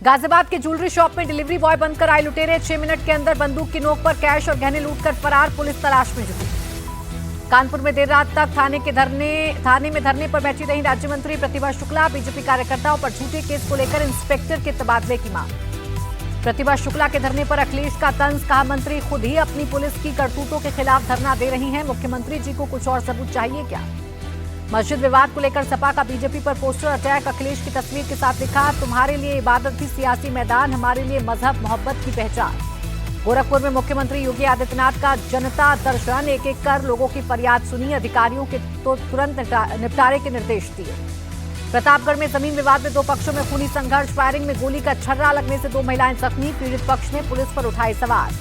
गाजियाबाद के jewellery shop में delivery boy बनकर आए लुटेरे, 6 मिनट के अंदर बंदूक की नोक पर कैश और गहने लूटकर फरार, पुलिस तलाश में जुटी। कानपुर में देर रात तक थाने में धरने पर बैठी रही राज्य मंत्री प्रतिभा शुक्ला, बीजेपी कार्यकर्ताओं पर झूठे केस को लेकर इंस्पेक्टर के तबादले की मांग। प्रतिभा शुक्ला के धरने पर अखिलेश का तंज, कहा मंत्री खुद ही अपनी पुलिस की करतूतों के खिलाफ धरना दे रही हैं, मुख्यमंत्री जी को कुछ और सबूत चाहिए क्या। मस्जिद विवाद को लेकर सपा का बीजेपी पर पोस्टर अटैक, अखिलेश की तस्वीर के साथ लिखा, तुम्हारे लिए इबादत ही सियासी मैदान, हमारे लिए मजहब मोहब्बत की पहचान। गोरखपुर में मुख्यमंत्री योगी आदित्यनाथ का जनता दर्शन, एक एक कर लोगों की फरियाद सुनी, अधिकारियों के तो तुरंत निपटारे के निर्देश दिए। प्रतापगढ़ में जमीन विवाद में दो पक्षों में खूनी संघर्ष, फायरिंग में गोली का छर्रा लगने से 2 महिलाएं जख्मी, पीड़ित पक्ष ने पुलिस पर उठाए सवाल।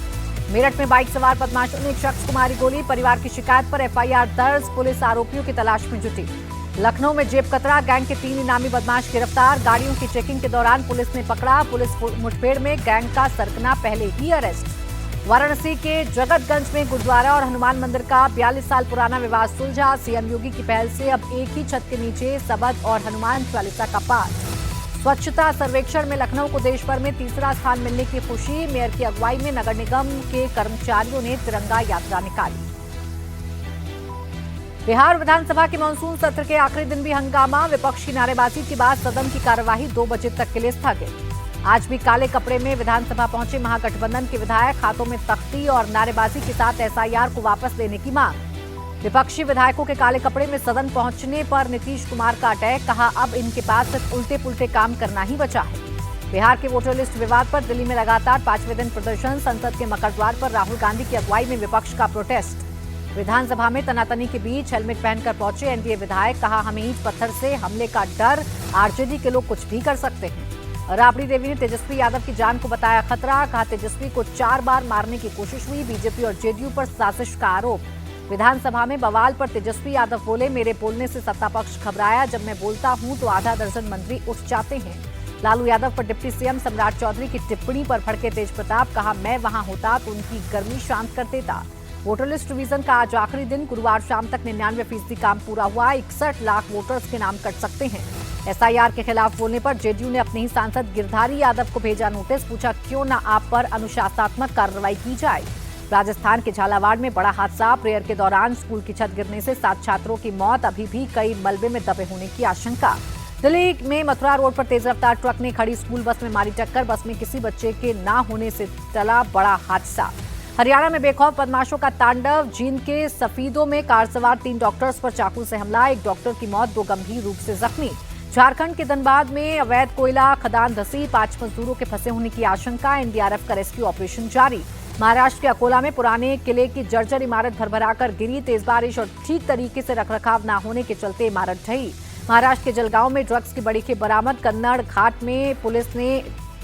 मेरठ में बाइक सवार बदमाशों ने एक शख्स को मारी गोली, परिवार की शिकायत पर एफआईआर दर्ज, पुलिस आरोपियों की तलाश में जुटी। लखनऊ में जेब कतरा गैंग के 3 इनामी बदमाश गिरफ्तार, गाड़ियों की चेकिंग के दौरान पुलिस ने पकड़ा, पुलिस मुठभेड़ में गैंग का सरगना पहले ही अरेस्ट। वाराणसी के जगतगंज में गुरुद्वारा और हनुमान मंदिर का 42 साल पुराना विवाद सुलझा, सीएम योगी की पहल से अब एक ही छत के नीचे सबद और हनुमान चालीसा का पाठ। स्वच्छता सर्वेक्षण में लखनऊ को देश भर में तीसरा स्थान मिलने की खुशी, मेयर की अगुवाई में नगर निगम के कर्मचारियों ने तिरंगा यात्रा निकाली। बिहार विधानसभा के मानसून सत्र के आखिरी दिन भी हंगामा, विपक्ष की नारेबाजी के बाद सदन की कार्यवाही 2 बजे तक के लिए स्थगित। आज भी काले कपड़े में विधानसभा पहुंचे महागठबंधन के विधायक, हाथों में तख्ती और नारेबाजी के साथ एसआईआर को वापस लेने की मांग। विपक्षी विधायकों के काले कपड़े में सदन पहुंचने पर नीतीश कुमार का अटैक, कहा अब इनके पास सिर्फ उल्टे पुल्टे काम करना ही बचा है। बिहार के वोटर लिस्ट विवाद पर दिल्ली में लगातार 5वें दिन प्रदर्शन, संसद के मकर द्वार पर राहुल गांधी की अगुवाई में विपक्ष का प्रोटेस्ट। विधानसभा में तनातनी के बीच हेलमेट पहनकर पहुंचे एनडीए विधायक, कहा हमें ईंट पत्थर से हमले का डर, आरजेडी के लोग कुछ भी कर सकते हैं। राबड़ी देवी ने तेजस्वी यादव की जान को बताया खतरा, कहा तेजस्वी को 4 बार मारने की कोशिश हुई, बीजेपी और जेडीयू पर साजिश का आरोप। विधानसभा में बवाल पर तेजस्वी यादव बोले, मेरे बोलने से सत्ता पक्ष घबराया, जब मैं बोलता हूं तो आधा दर्जन मंत्री उठ जाते हैं। लालू यादव पर डिप्टी सीएम सम्राट चौधरी की टिप्पणी पर भड़के तेज प्रताप, कहा मैं वहां होता तो उनकी गर्मी शांत कर देता। वोटर लिस्ट रिवीजन का आज आखिरी दिन, गुरुवार शाम तक 99% काम पूरा हुआ, 61 लाख वोटर्स के नाम कट सकते हैं। एसआईआर के खिलाफ बोलने पर जेडीयू ने अपने ही सांसद गिरधारी यादव को भेजा नोटिस, पूछा क्यों न आप पर अनुशासनात्मक कार्रवाई की जाए। राजस्थान के झालावाड़ में बड़ा हादसा, प्रेयर के दौरान स्कूल की छत गिरने से 7 छात्रों की मौत, अभी भी कई मलबे में दबे होने की आशंका। दिल्ली में मथुरा रोड पर तेज रफ्तार ट्रक ने खड़ी स्कूल बस में मारी टक्कर, बस में किसी बच्चे के ना होने से टला बड़ा हादसा। हरियाणा में बेखौफ बदमाशों का तांडव, जींद के सफीदों में कार सवार 3 डॉक्टर्स पर चाकू से हमला, 1 डॉक्टर की मौत, 2 गंभीर रूप से जख्मी। झारखंड के धनबाद में अवैध कोयला खदान धसी, 5 मजदूरों के फंसे होने की आशंका, एनडीआरएफ का रेस्क्यू ऑपरेशन जारी। महाराष्ट्र के अकोला में पुराने किले की जर्जर इमारत भरभराकर गिरी, तेज बारिश और ठीक तरीके से रखरखाव न होने के चलते इमारत ढही। महाराष्ट्र के जलगांव में ड्रग्स की बड़ी खेप बरामद, कन्नड़ घाट में पुलिस ने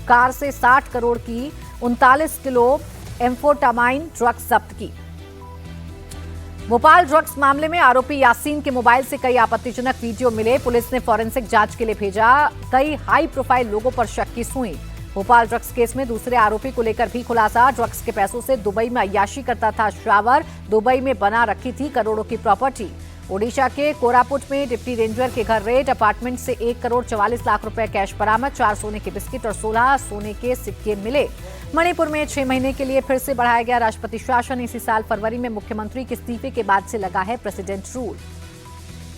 कार से 60 करोड़ की 39 किलो एम्फोटामाइन ड्रग्स जब्त की। भोपाल ड्रग्स मामले में आरोपी यासीन के मोबाइल से कई आपत्तिजनक वीडियो मिले, पुलिस ने फॉरेंसिक जांच के लिए भेजा, कई हाई प्रोफाइल लोगों पर शक की सुई। भोपाल ड्रग्स केस में दूसरे आरोपी को लेकर भी खुलासा, ड्रग्स के पैसों से दुबई में अय्याशी करता था श्रावर, दुबई में बना रखी थी करोड़ों की प्रॉपर्टी। ओडिशा के कोरापुट में डिप्टी रेंजर के घर रेड, अपार्टमेंट से 1 करोड़ 44 लाख रुपए कैश बरामद, 4 सोने के बिस्किट और 16 सोने के सिक्के मिले। मणिपुर में 6 महीने के लिए फिर से बढ़ाया गया राष्ट्रपति शासन, इसी साल फरवरी में मुख्यमंत्री के इस्तीफे के बाद से लगा है प्रेसिडेंट रूल।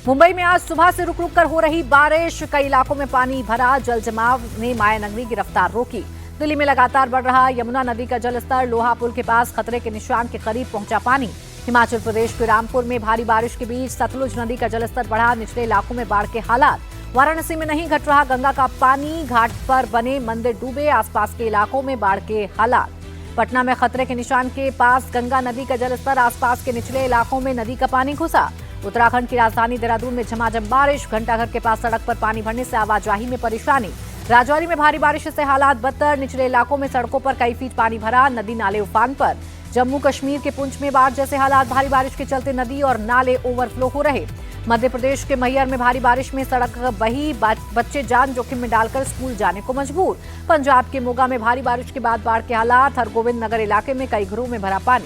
मुंबई में आज सुबह से रुक रुक कर हो रही बारिश, कई इलाकों में पानी भरा, जल जमाव ने मायानगरी की रफ्तार रोकी। दिल्ली में लगातार बढ़ रहा यमुना नदी का जलस्तर, लोहा पुल के पास खतरे के निशान के करीब पहुंचा पानी। हिमाचल प्रदेश के रामपुर में भारी बारिश के बीच सतलुज नदी का जलस्तर बढ़ा, निचले इलाकों में बाढ़ के हालात। वाराणसी में नहीं घट रहा गंगा का पानी, घाट पर बने मंदिर डूबे, आसपास के इलाकों में बाढ़ के हालात। पटना में खतरे के निशान के पास गंगा नदी का जलस्तर, आसपास के निचले इलाकों में नदी का पानी घुसा। उत्तराखंड की राजधानी देहरादून में झमाझम बारिश, घंटाघर के पास सड़क पर पानी भरने से आवाजाही में परेशानी। राजौरी में भारी बारिश से हालात बदतर, निचले इलाकों में सड़कों पर कई फीट पानी भरा, नदी नाले उफान पर। जम्मू कश्मीर के पुंछ में बाढ़ जैसे हालात, भारी बारिश के चलते नदी और नाले ओवरफ्लो हो रहे। मध्य प्रदेश के मैहर में भारी बारिश में सड़क बही, बच्चे जान जोखिम में डालकर स्कूल जाने को मजबूर। पंजाब के मोगा में भारी बारिश के बाद बाढ़ के हालात, हरगोविंद नगर इलाके में कई घरों में भरा पानी।